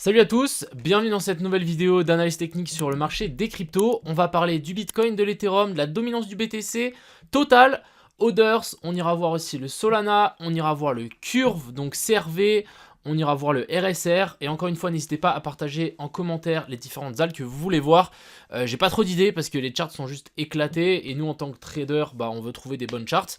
Salut à tous, bienvenue dans cette nouvelle vidéo d'analyse technique sur le marché des cryptos. On va parler du Bitcoin, de l'Ethereum, de la dominance du BTC, Total, Others, on ira voir aussi le Solana, on ira voir le Curve, donc CRV, on ira voir le RSR. Et encore une fois, n'hésitez pas à partager en commentaire les différentes alts que vous voulez voir. J'ai pas trop d'idées parce que les charts sont juste éclatés et nous en tant que trader, on veut trouver des bonnes charts.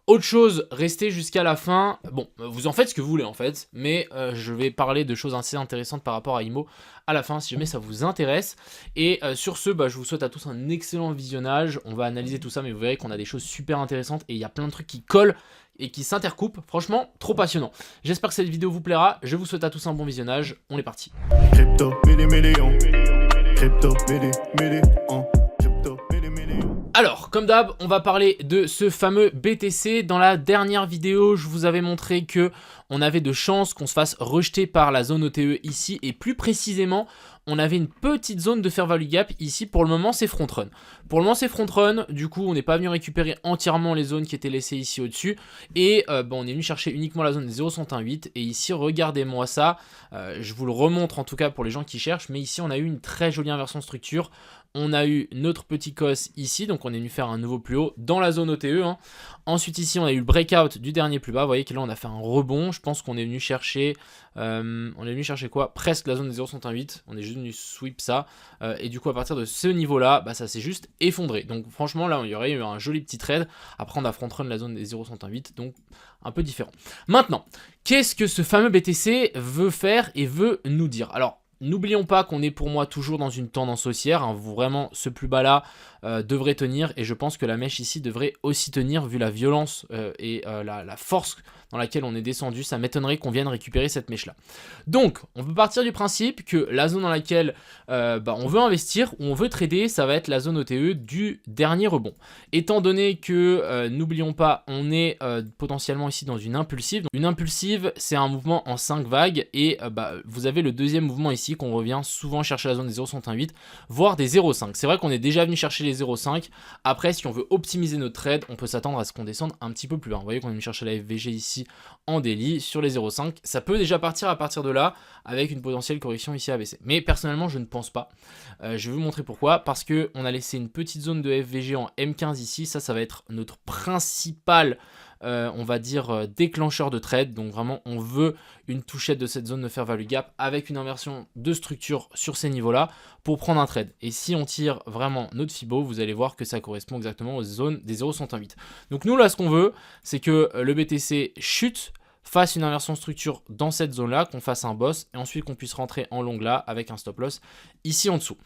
Autre chose, restez jusqu'à la fin. Bon, vous en faites ce que vous voulez en fait, mais je vais parler de choses assez intéressantes par rapport à IMO à la fin si jamais ça vous intéresse. Et sur ce, je vous souhaite à tous un excellent visionnage. On va analyser tout ça, mais vous verrez qu'on a des choses super intéressantes et il y a plein de trucs qui collent et qui s'intercoupent. Franchement, trop passionnant. J'espère que cette vidéo vous plaira. Je vous souhaite à tous un bon visionnage. On est parti. Crypto, million. Crypto, million. Alors, comme d'hab, on va parler de ce fameux BTC. Dans la dernière vidéo, je vous avais montré que on avait de chances qu'on se fasse rejeter par la zone OTE ici. Et plus précisément, on avait une petite zone de fair value gap ici. Pour le moment, c'est front run. Pour le moment, c'est front run. Du coup, on n'est pas venu récupérer entièrement les zones qui étaient laissées ici au-dessus. Et on est venu chercher uniquement la zone des 0,118. Et ici, regardez-moi ça. Je vous le remontre en tout cas pour les gens qui cherchent. Mais ici, on a eu une très jolie inversion structure. On a eu notre petit cos ici, donc on est venu faire un nouveau plus haut dans la zone OTE. Ensuite ici, on a eu le breakout du dernier plus bas. Vous voyez que là, on a fait un rebond. Je pense qu'on est venu chercher, quoi? Presque la zone des 0,118. On est juste venu sweep ça. Et du coup, à partir de ce niveau-là, ça s'est juste effondré. Donc franchement, là, il y aurait eu un joli petit trade. Après, on a front run la zone des 0,118, donc un peu différent. Maintenant, qu'est-ce que ce fameux BTC veut faire et veut nous dire? Alors, n'oublions pas qu'on est pour moi toujours dans une tendance haussière, vraiment ce plus bas là devrait tenir et je pense que la mèche ici devrait aussi tenir vu la violence et la force dans laquelle on est descendu. Ça m'étonnerait qu'on vienne récupérer cette mèche là. Donc on peut partir du principe que la zone dans laquelle on veut investir ou on veut trader, ça va être la zone OTE du dernier rebond. Étant donné que, n'oublions pas, on est potentiellement ici dans une impulsive. Une impulsive, c'est un mouvement en 5 vagues et vous avez le deuxième mouvement ici qu'on revient souvent chercher la zone des 0,118, voire des 0,5. C'est vrai qu'on est déjà venu chercher les 0,5. Après, si on veut optimiser notre trade, on peut s'attendre à ce qu'on descende un petit peu plus bas. Vous voyez qu'on est venu chercher la FVG ici en daily sur les 0,5. Ça peut déjà partir à partir de là avec une potentielle correction ici à baisser. Mais personnellement, je ne pense pas. Je vais vous montrer pourquoi. Parce qu'on a laissé une petite zone de FVG en M15 ici. Ça va être notre principal on va dire déclencheur de trade. Donc vraiment on veut une touchette de cette zone de fair value gap avec une inversion de structure sur ces niveaux là pour prendre un trade. Et si on tire vraiment notre Fibo, vous allez voir que ça correspond exactement aux zones des 0,108. Donc nous là ce qu'on veut, c'est que le BTC chute, fasse une inversion structure dans cette zone là, qu'on fasse un boss et ensuite qu'on puisse rentrer en long là avec un stop loss ici en dessous.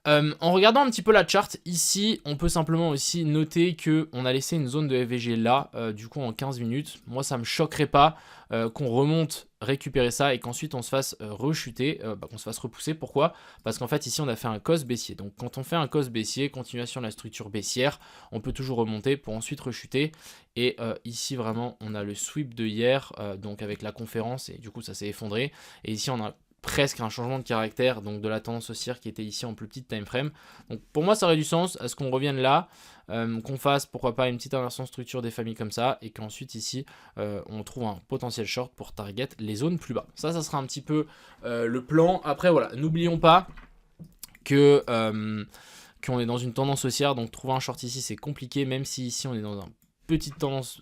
En regardant un petit peu la charte, ici, on peut simplement aussi noter qu'on a laissé une zone de FVG là, du coup en 15 minutes. Moi, ça me choquerait pas qu'on remonte, récupérer ça et qu'ensuite on se fasse rechuter, qu'on se fasse repousser. Pourquoi? Parce qu'en fait, ici, on a fait un cos baissier. Donc, quand on fait un cos baissier, continuation de la structure baissière, on peut toujours remonter pour ensuite rechuter. Et ici, vraiment, on a le sweep de hier, donc avec la conférence, et du coup, ça s'est effondré. Et ici, on a presque un changement de caractère, donc de la tendance haussière qui était ici en plus petite time frame. Donc pour moi ça aurait du sens à ce qu'on revienne là, qu'on fasse pourquoi pas une petite inversion structure des familles comme ça, et qu'ensuite ici on trouve un potentiel short pour target les zones plus bas. Ça sera un petit peu le plan. Après voilà, n'oublions pas que qu'on est dans une tendance haussière, donc trouver un short ici c'est compliqué, même si ici on est dans un petite tendance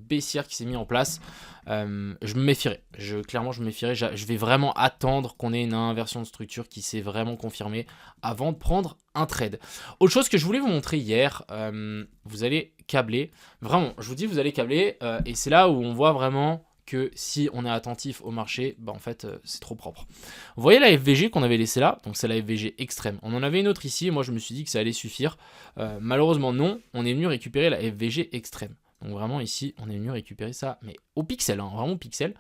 baissière qui s'est mise en place. Je me méfierais, clairement je me méfierais. Je vais vraiment attendre qu'on ait une inversion de structure qui s'est vraiment confirmée avant de prendre un trade. Autre chose que je voulais vous montrer hier, vous allez câbler, vraiment je vous dis vous allez câbler, et c'est là où on voit vraiment que si on est attentif au marché, en fait c'est trop propre. Vous voyez la FVG qu'on avait laissée là, donc c'est la FVG extrême. On en avait une autre ici, et moi je me suis dit que ça allait suffire. Malheureusement non, on est venu récupérer la FVG extrême. Donc vraiment ici, on est venu récupérer ça, mais au pixel, vraiment au pixel.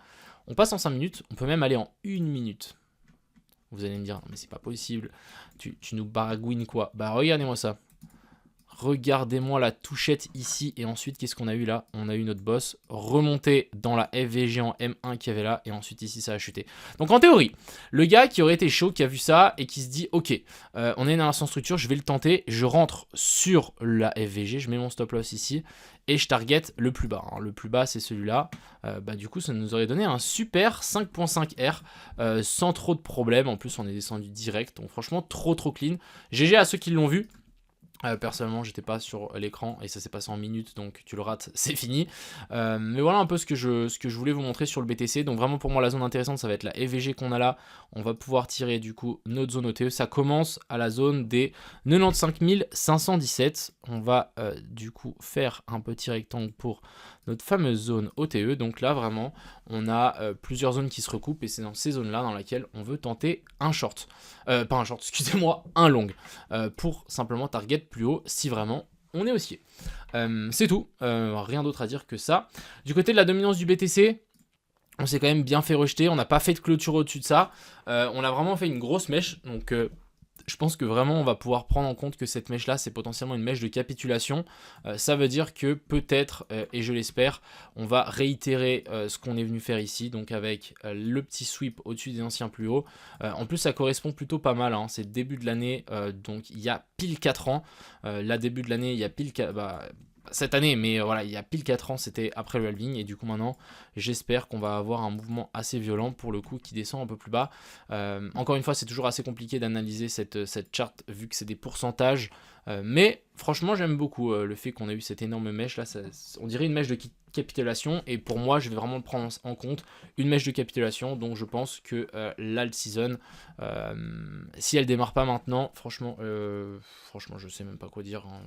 On passe en 5 minutes, on peut même aller en 1 minute. Vous allez me dire, non mais c'est pas possible, tu nous baragouines quoi? Regardez-moi ça. Regardez-moi la touchette ici. Et ensuite, qu'est-ce qu'on a eu là? On a eu notre boss remonter dans la FVG en M1 qu'il y avait là. Et ensuite, ici, ça a chuté. Donc, en théorie, le gars qui aurait été chaud, qui a vu ça et qui se dit, ok, on est dans la structure, je vais le tenter. Je rentre sur la FVG, je mets mon stop loss ici. Et je target le plus bas. Le plus bas, c'est celui-là. Du coup, ça nous aurait donné un super 5.5 R sans trop de problèmes. En plus, on est descendu direct. Donc, franchement, trop clean. GG à ceux qui l'ont vu. Personnellement, j'étais pas sur l'écran et ça s'est passé en minutes, donc tu le rates, c'est fini. Mais voilà un peu ce que je voulais vous montrer sur le BTC. Donc vraiment pour moi la zone intéressante, ça va être la FVG qu'on a là. On va pouvoir tirer du coup notre zone OTE. Ça commence à la zone des 95 517. On va du coup faire un petit rectangle pour notre fameuse zone OTE. Donc là vraiment, on a plusieurs zones qui se recoupent et c'est dans ces zones-là dans lesquelles on veut tenter un short. Pas un short, excusez-moi, un long. Pour simplement target plus haut si vraiment on est haussier. C'est tout, rien d'autre à dire que ça. Du côté de la dominance du BTC, on s'est quand même bien fait rejeter, on n'a pas fait de clôture au-dessus de ça. On a vraiment fait une grosse mèche, donc je pense que vraiment on va pouvoir prendre en compte que cette mèche là c'est potentiellement une mèche de capitulation. Ça veut dire que peut-être, et je l'espère, on va réitérer ce qu'on est venu faire ici, donc avec le petit sweep au-dessus des anciens plus hauts. En plus ça correspond plutôt pas mal, hein. C'est le début de l'année, donc il y a pile 4 ans. Là début de l'année il y a pile cette année, mais voilà, il y a pile 4 ans, c'était après le halving, et du coup maintenant, j'espère qu'on va avoir un mouvement assez violent pour le coup qui descend un peu plus bas. Encore une fois, c'est toujours assez compliqué d'analyser cette charte vu que c'est des pourcentages, mais franchement, j'aime beaucoup le fait qu'on ait eu cette énorme mèche là. On dirait une mèche de capitulation, et pour moi, je vais vraiment le prendre en compte, une mèche de capitulation. Donc je pense que l'alt season, si elle démarre pas maintenant, franchement, je sais même pas quoi dire, hein.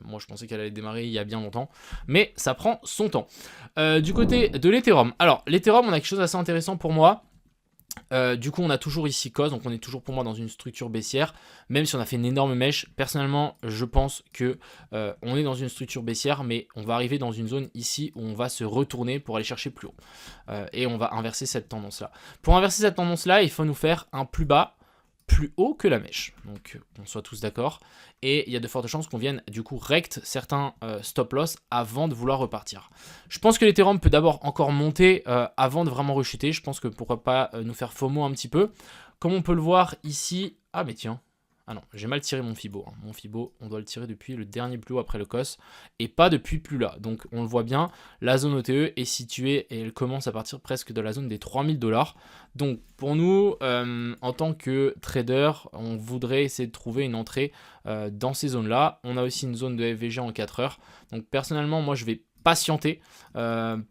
Moi, je pensais qu'elle allait démarrer il y a bien longtemps, mais ça prend son temps. Du côté de l'Ethereum, alors l'Ethereum, on a quelque chose d'assez intéressant pour moi. Du coup on a toujours ici cause, donc on est toujours pour moi dans une structure baissière, même si on a fait une énorme mèche. Personnellement je pense que on est dans une structure baissière, mais on va arriver dans une zone ici où on va se retourner pour aller chercher plus haut, et on va inverser cette tendance là. Pour inverser cette tendance là, il faut nous faire un plus bas plus haut que la mèche, donc qu'on soit tous d'accord, et il y a de fortes chances qu'on vienne du coup rect certains stop loss avant de vouloir repartir. Je pense que l'Ethereum peut d'abord encore monter avant de vraiment rechuter. Je pense que pourquoi pas nous faire FOMO un petit peu, comme on peut le voir ici. Ah mais tiens, ah non, j'ai mal tiré mon Fibo, hein. Mon Fibo, on doit le tirer depuis le dernier plus haut après le COS, et pas depuis plus là. Donc on le voit bien, la zone OTE est située, et elle commence à partir presque de la zone des 3000 $. Donc pour nous, en tant que trader, on voudrait essayer de trouver une entrée dans ces zones-là. On a aussi une zone de FVG en 4 heures. Donc personnellement, moi je vais patienter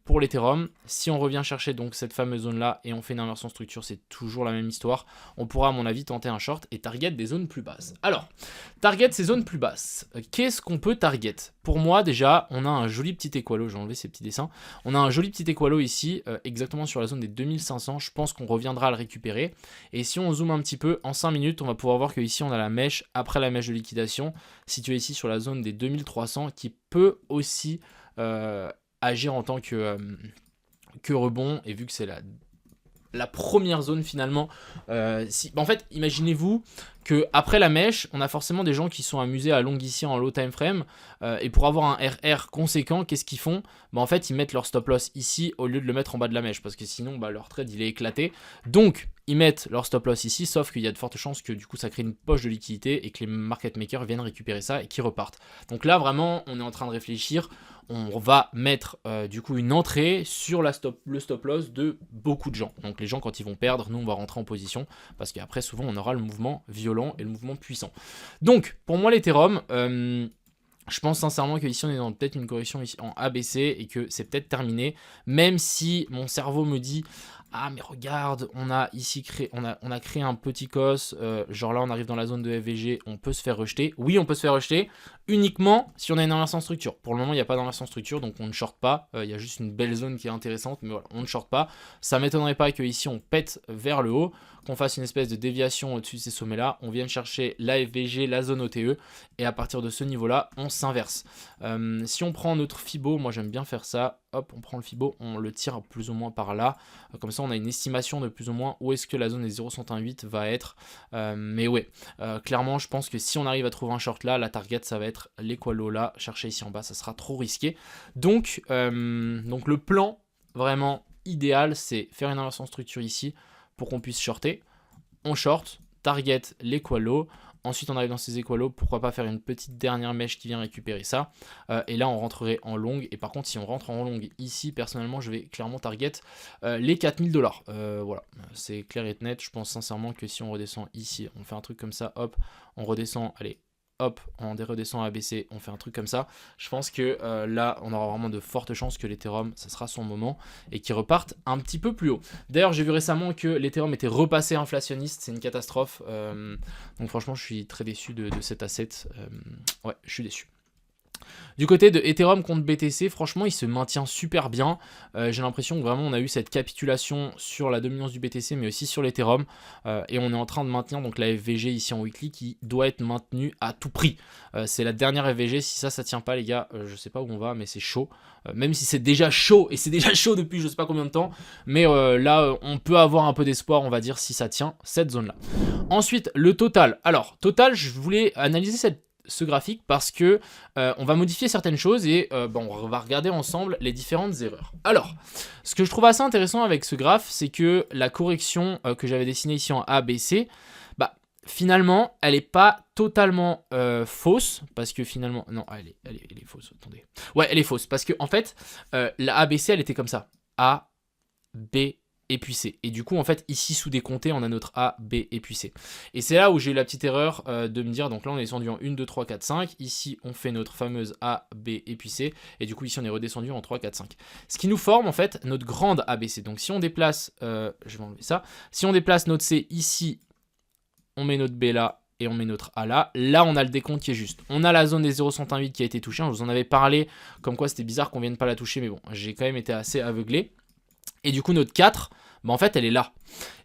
pour l'Ethereum. Si on revient chercher donc cette fameuse zone là et on fait une inversion structure, c'est toujours la même histoire. On pourra à mon avis tenter un short et target des zones plus basses. Alors, target ces zones plus basses. Qu'est-ce qu'on peut target? Pour moi déjà, on a un joli petit équalo, j'ai enlevé ces petits dessins. On a un joli petit équalo ici, exactement sur la zone des 2500. Je pense qu'on reviendra à le récupérer. Et si on zoome un petit peu, en 5 minutes, on va pouvoir voir que ici on a la mèche après la mèche de liquidation, située ici sur la zone des 2300, qui peut aussi agir en tant que rebond, et vu que c'est la première zone finalement, en fait imaginez-vous que après la mèche on a forcément des gens qui sont amusés à long ici en low time frame, et pour avoir un RR conséquent, qu'est-ce qu'ils font? En fait ils mettent leur stop loss ici au lieu de le mettre en bas de la mèche, parce que sinon leur trade il est éclaté. Donc ils mettent leur stop loss ici, sauf qu'il y a de fortes chances que du coup ça crée une poche de liquidité et que les market makers viennent récupérer ça et qu'ils repartent. Donc là vraiment on est en train de réfléchir. On va mettre du coup une entrée sur le stop loss de beaucoup de gens. Donc les gens quand ils vont perdre, nous on va rentrer en position, parce qu'après souvent on aura le mouvement violent et le mouvement puissant. Donc pour moi l'Ethereum, je pense sincèrement qu'ici on est dans peut-être une correction ici en ABC et que c'est peut-être terminé, même si mon cerveau me dit ah mais regarde, on a ici créé, on a créé un petit cos, genre là on arrive dans la zone de FVG, on peut se faire rejeter. Oui, on peut se faire rejeter uniquement si on a une inversion structure. Pour le moment il n'y a pas d'inversion structure, donc on ne short pas, il y a juste une belle zone qui est intéressante, mais voilà, on ne short pas. Ça m'étonnerait pas que ici on pète vers le haut. qu'on fasse une espèce de déviation au-dessus de ces sommets-là, on vienne chercher la FVG, la zone OTE, et à partir de ce niveau-là, on s'inverse. Si on prend notre Fibo, moi j'aime bien faire ça, hop, on prend le Fibo, on le tire plus ou moins par là, comme ça on a une estimation de plus ou moins où est-ce que la zone des 0,118 va être, mais ouais, clairement je pense que si on arrive à trouver un short là, la target ça va être l'Equalo là, chercher ici en bas, ça sera trop risqué, donc le plan vraiment idéal, c'est faire une inversion de structure ici pour qu'on puisse shorter. On short, target l'Equalo. Ensuite, on arrive dans ces Equalos. Pourquoi pas faire une petite dernière mèche qui vient récupérer ça. Et là, on rentrerait en longue. Et par contre, si on rentre en longue ici, personnellement, je vais clairement target les 4000 $. Voilà, c'est clair et net. Je pense sincèrement que si on redescend ici, on fait un truc comme ça, hop, on redescend, allez, hop, on redescend à ABC, on fait un truc comme ça. Je pense que là, on aura vraiment de fortes chances que l'Ethereum, ça sera son moment et qu'il reparte un petit peu plus haut. D'ailleurs, j'ai vu récemment que l'Ethereum était repassé inflationniste, c'est une catastrophe. Donc franchement, je suis très déçu de cet asset. Ouais, je suis déçu. Du côté de Ethereum contre BTC, franchement, il se maintient super bien. J'ai l'impression que vraiment, on a eu cette capitulation sur la dominance du BTC, mais aussi sur l'Ethereum. Et on est en train de maintenir donc la FVG ici en weekly qui doit être maintenue à tout prix. C'est la dernière FVG. Si ça tient pas, les gars, je sais pas où on va, mais c'est chaud. Même si c'est déjà chaud, et c'est déjà chaud depuis je sais pas combien de temps. Mais là, on peut avoir un peu d'espoir, on va dire, si ça tient cette zone-là. Ensuite, le total. Alors, total, je voulais analyser ce graphique parce que on va modifier certaines choses et on va regarder ensemble les différentes erreurs. Alors, ce que je trouve assez intéressant avec ce graphe, c'est que la correction que j'avais dessinée ici en ABC, finalement, elle n'est pas totalement fausse, parce que finalement, non, elle est fausse, attendez. Ouais, elle est fausse, parce que en fait, la ABC, elle était comme ça, A, B, et puis C. Et du coup, en fait, ici, sous décompté, on a notre A, B et puis C. Et c'est là où j'ai eu la petite erreur de me dire, donc là, on est descendu en 1, 2, 3, 4, 5. Ici, on fait notre fameuse A, B et puis C. Et du coup, ici, on est redescendu en 3, 4, 5. Ce qui nous forme, en fait, notre grande ABC. Donc, si on déplace, je vais enlever ça. Si on déplace notre C ici, on met notre B là et on met notre A là. Là, on a le décompte qui est juste. On a la zone des 0,118 qui a été touchée. Je vous en avais parlé, comme quoi c'était bizarre qu'on vienne pas la toucher. Mais bon, j'ai quand même été assez aveuglé. Et du coup, notre 4, en fait, elle est là.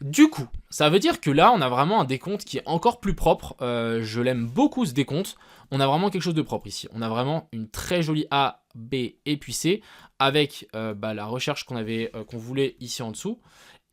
Du coup, ça veut dire que là, on a vraiment un décompte qui est encore plus propre. Je l'aime beaucoup, ce décompte. On a vraiment quelque chose de propre ici. On a vraiment une très jolie A, B et puis C avec la recherche qu'on voulait ici en dessous.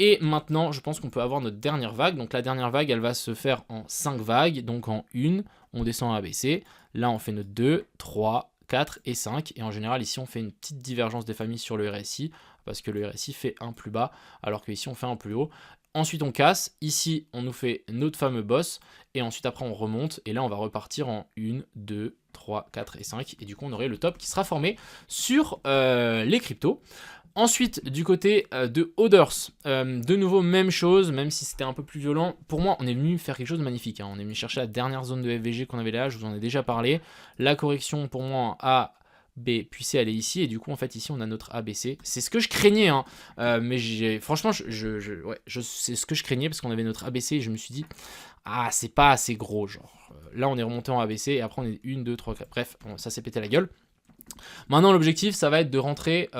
Et maintenant, je pense qu'on peut avoir notre dernière vague. Donc la dernière vague, elle va se faire en 5 vagues. Donc en 1, on descend à ABC. Là, on fait notre 2, 3, 4 et 5. Et en général, ici, on fait une petite divergence des familles sur le RSI. Parce que le RSI fait un plus bas, alors qu'ici, on fait un plus haut. Ensuite, on casse. Ici, on nous fait notre fameux boss. Et ensuite, après, on remonte. Et là, on va repartir en 1, 2, 3, 4 et 5. Et du coup, on aurait le top qui sera formé sur les cryptos. Ensuite, du côté de Others, de nouveau, même chose, même si c'était un peu plus violent. Pour moi, on est venu faire quelque chose de magnifique. On est venu chercher la dernière zone de FVG qu'on avait là, je vous en ai déjà parlé. La correction, pour moi, en A, B, puis C, elle est ici. Et du coup, en fait, ici, on a notre ABC. C'est ce que je craignais, mais franchement, c'est ce que je craignais parce qu'on avait notre ABC et je me suis dit, ah, c'est pas assez gros, genre. Là, on est remonté en ABC et après, on est 1, 2, 3, 4. Bref, ça s'est pété la gueule. Maintenant, l'objectif, ça va être de rentrer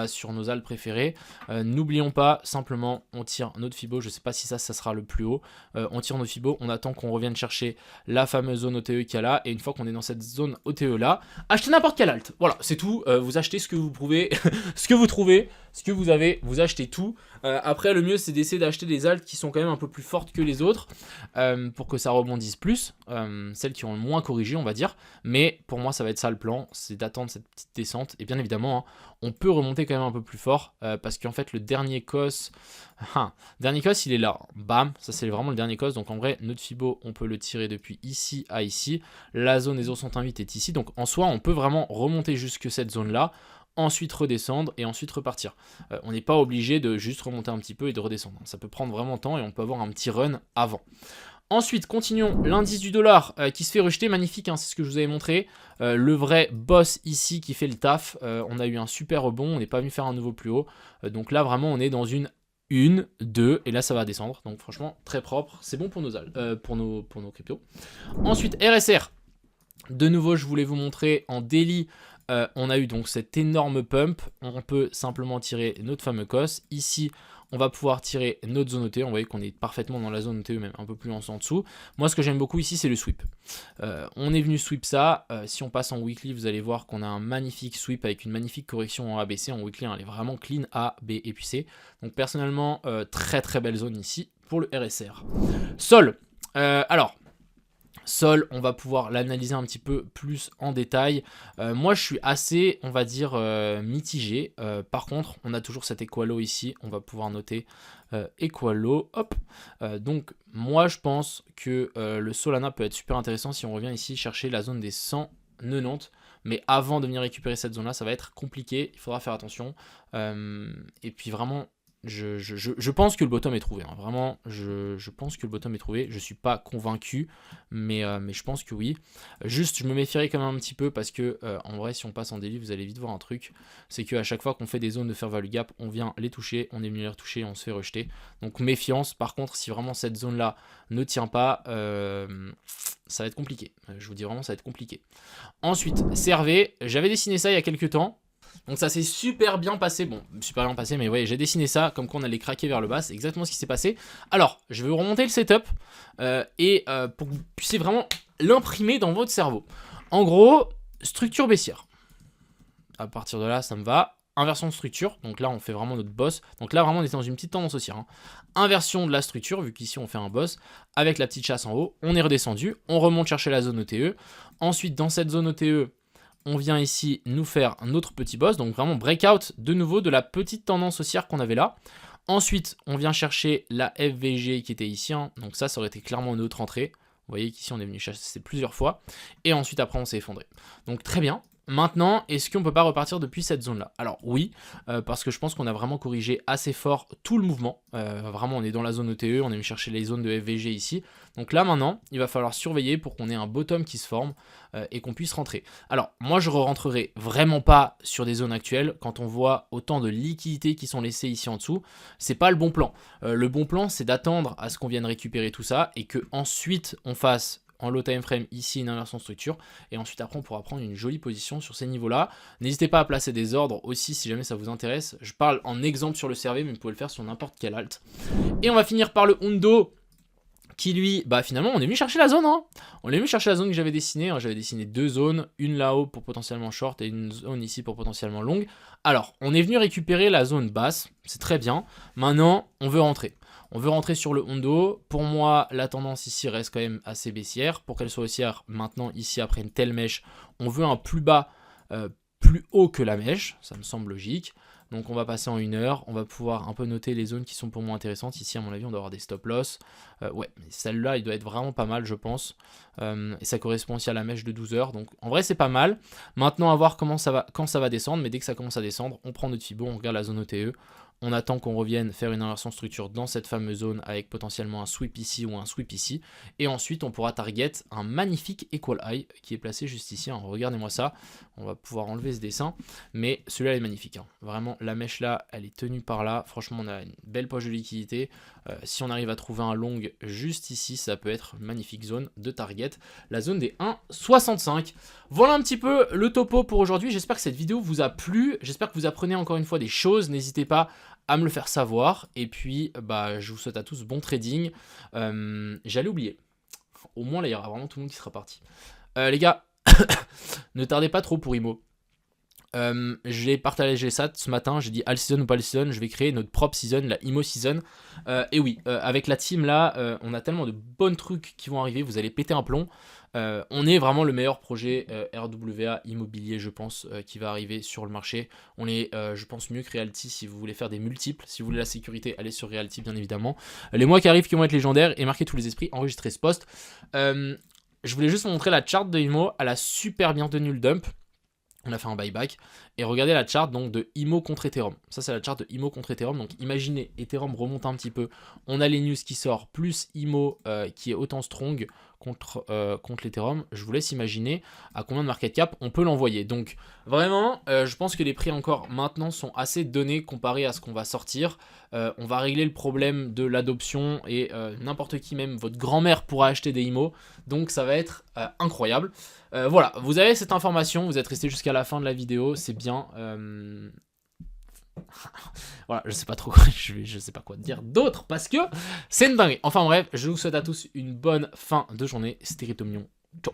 sur nos alts préférées. N'oublions pas, simplement, on tire notre Fibo. Je ne sais pas si ça sera le plus haut. On tire nos Fibo, on attend qu'on revienne chercher la fameuse zone OTE qu'il y a là. Et une fois qu'on est dans cette zone OTE là, achetez n'importe quel alt. Voilà, c'est tout. Vous achetez ce que vous pouvez, ce que vous trouvez, ce que vous avez, vous achetez tout. Après, le mieux, c'est d'essayer d'acheter des alts qui sont quand même un peu plus fortes que les autres pour que ça rebondisse plus. Celles qui ont le moins corrigé, on va dire. Mais pour moi, ça va être ça le plan, c'est d'attendre cette petite descente. Et bien évidemment, on peut remonter quand même un peu plus fort parce qu'en fait, le dernier cos, il est là. Bam, ça c'est vraiment le dernier cos. Donc en vrai, notre Fibo, on peut le tirer depuis ici à ici. La zone des 0,118 est ici. Donc en soi, on peut vraiment remonter jusque cette zone-là. Ensuite redescendre et ensuite repartir. On n'est pas obligé de juste remonter un petit peu et de redescendre. Ça peut prendre vraiment temps et on peut avoir un petit run avant. Ensuite, continuons. L'indice du dollar qui se fait rejeter. Magnifique, c'est ce que je vous avais montré. Le vrai boss ici qui fait le taf. On a eu un super rebond. On n'est pas venu faire un nouveau plus haut. Donc là, vraiment, on est dans une 1, 2. Et là, ça va descendre. Donc franchement, très propre. C'est bon pour pour nos cryptos. Ensuite, RSR. De nouveau, je voulais vous montrer en daily On a eu donc cet énorme pump. On peut simplement tirer notre fameux COS. Ici, on va pouvoir tirer notre zone OTE. On voit qu'on est parfaitement dans la zone OTE, même un peu plus en dessous. Moi, ce que j'aime beaucoup ici, c'est le sweep. On est venu sweep ça. Si on passe en weekly, vous allez voir qu'on a un magnifique sweep avec une magnifique correction en ABC. En weekly, elle est vraiment clean A, B et puis C. Donc personnellement, très très belle zone ici pour le RSR. Sol. Alors... Sol, on va pouvoir l'analyser un petit peu plus en détail. Moi, je suis assez, on va dire, mitigé. Par contre, on a toujours cet Equalo ici. On va pouvoir noter Equalo. Hop. Donc, moi, je pense que le Solana peut être super intéressant si on revient ici chercher la zone des 190. Mais avant de venir récupérer cette zone-là, ça va être compliqué. Il faudra faire attention. Et puis, vraiment... Je pense que le bottom est trouvé, hein. Vraiment, je pense que le bottom est trouvé. Je suis pas convaincu, mais je pense que oui. Juste, je me méfierais quand même un petit peu parce que, en vrai, si on passe en daily, vous allez vite voir un truc. C'est qu'à chaque fois qu'on fait des zones de fair value gap, on vient les toucher, on est venu les retoucher, on se fait rejeter. Donc méfiance. Par contre, si vraiment cette zone-là ne tient pas, ça va être compliqué. Je vous dis vraiment, ça va être compliqué. Ensuite, CRV, j'avais dessiné ça il y a quelques temps. Donc ça s'est super bien passé, bon, super bien passé, mais ouais, j'ai dessiné ça, comme quoi on allait craquer vers le bas, c'est exactement ce qui s'est passé. Alors, je vais vous remonter le setup, pour que vous puissiez vraiment l'imprimer dans votre cerveau. En gros, structure baissière. À partir de là, ça me va. Inversion de structure, donc là on fait vraiment notre boss. Donc là vraiment on est dans une petite tendance haussière, hein. Inversion de la structure, vu qu'ici on fait un boss, avec la petite chasse en haut, on est redescendu, on remonte chercher la zone OTE. Ensuite, dans cette zone OTE, on vient ici nous faire un autre petit boss, donc vraiment breakout de nouveau de la petite tendance haussière qu'on avait là. Ensuite, on vient chercher la FVG qui était ici, hein. Donc ça aurait été clairement notre entrée. Vous voyez qu'ici on est venu chasser plusieurs fois. Et ensuite après on s'est effondré. Donc très bien. Maintenant, est-ce qu'on ne peut pas repartir depuis cette zone-là? Alors oui, parce que je pense qu'on a vraiment corrigé assez fort tout le mouvement. Vraiment, on est dans la zone OTE, on est venu chercher les zones de FVG ici. Donc là, maintenant, il va falloir surveiller pour qu'on ait un bottom qui se forme et qu'on puisse rentrer. Alors, moi, je ne rentrerai vraiment pas sur des zones actuelles. Quand on voit autant de liquidités qui sont laissées ici en dessous, c'est pas le bon plan. Le bon plan, c'est d'attendre à ce qu'on vienne récupérer tout ça et qu'ensuite, on fasse... en low time frame ici une inversion de structure et ensuite après on pourra prendre une jolie position sur ces niveaux là. N'hésitez pas à placer des ordres aussi si jamais ça vous intéresse. Je parle en exemple sur le CRV mais vous pouvez le faire sur n'importe quel alt. Et on va finir par le Hundo qui lui, bah finalement on est venu chercher la zone, hein. On est venu chercher la zone que j'avais dessinée, hein. J'avais dessiné deux zones, une là-haut pour potentiellement short et une zone ici pour potentiellement longue. Alors on est venu récupérer la zone basse, c'est très bien. Maintenant on veut rentrer. On veut rentrer sur le Hundo. Pour moi, la tendance ici reste quand même assez baissière. Pour qu'elle soit haussière, maintenant, ici, après une telle mèche, on veut un plus bas, plus haut que la mèche. Ça me semble logique. Donc, on va passer en 1 heure. On va pouvoir un peu noter les zones qui sont pour moi intéressantes. Ici, à mon avis, on doit avoir des stop-loss. Ouais, mais celle-là, il doit être vraiment pas mal, je pense. Et ça correspond aussi à la mèche de 12 heures. Donc, en vrai, c'est pas mal. Maintenant, à voir comment ça va, quand ça va descendre. Mais dès que ça commence à descendre, on prend notre Fibo, on regarde la zone OTE. On attend qu'on revienne faire une inversion de structure dans cette fameuse zone avec potentiellement un sweep ici ou un sweep ici. Et ensuite, on pourra target un magnifique Equal High qui est placé juste ici, hein. Regardez-moi ça. On va pouvoir enlever ce dessin. Mais celui-là est magnifique, hein. Vraiment, la mèche là, elle est tenue par là. Franchement, on a une belle poche de liquidité. Si on arrive à trouver un long juste ici, ça peut être une magnifique zone de target. La zone des 1,65. Voilà un petit peu le topo pour aujourd'hui. J'espère que cette vidéo vous a plu. J'espère que vous apprenez encore une fois des choses. N'hésitez pas à me le faire savoir. Et puis, bah, je vous souhaite à tous bon trading. J'allais oublier. Au moins, là, il y aura vraiment tout le monde qui sera parti. Les gars, ne tardez pas trop pour IMO. J'ai partagé ça ce matin, j'ai dit all season ou pas all season, je vais créer notre propre season, la IMO season. Et oui, avec la team là, on a tellement de bons trucs qui vont arriver, vous allez péter un plomb. On est vraiment le meilleur projet RWA immobilier, je pense, qui va arriver sur le marché. On est, je pense, mieux que Realty si vous voulez faire des multiples. Si vous voulez la sécurité, allez sur Realty, bien évidemment. Les mois qui arrivent qui vont être légendaires et marquer tous les esprits, enregistrer ce post. Je voulais juste vous montrer la chart de IMO, elle a super bien tenu le dump. On a fait un buyback et regardez la charte donc de IMO contre Ethereum. Ça c'est la charte de IMO contre Ethereum, donc imaginez Ethereum remonte un petit peu, on a les news qui sortent, plus IMO qui est autant strong contre l'Ethereum, je vous laisse imaginer à combien de market cap on peut l'envoyer. Donc vraiment, je pense que les prix encore maintenant sont assez donnés comparé à ce qu'on va sortir. On va régler le problème de l'adoption et n'importe qui, même votre grand-mère, pourra acheter des IMO. Donc ça va être incroyable. Voilà, vous avez cette information, vous êtes resté jusqu'à la fin de la vidéo, c'est bien. Voilà, je sais pas trop quoi, je sais pas quoi dire d'autre parce que c'est une dinguerie. Enfin bref, je vous souhaite à tous une bonne fin de journée. C'était Cryptomignon. Ciao.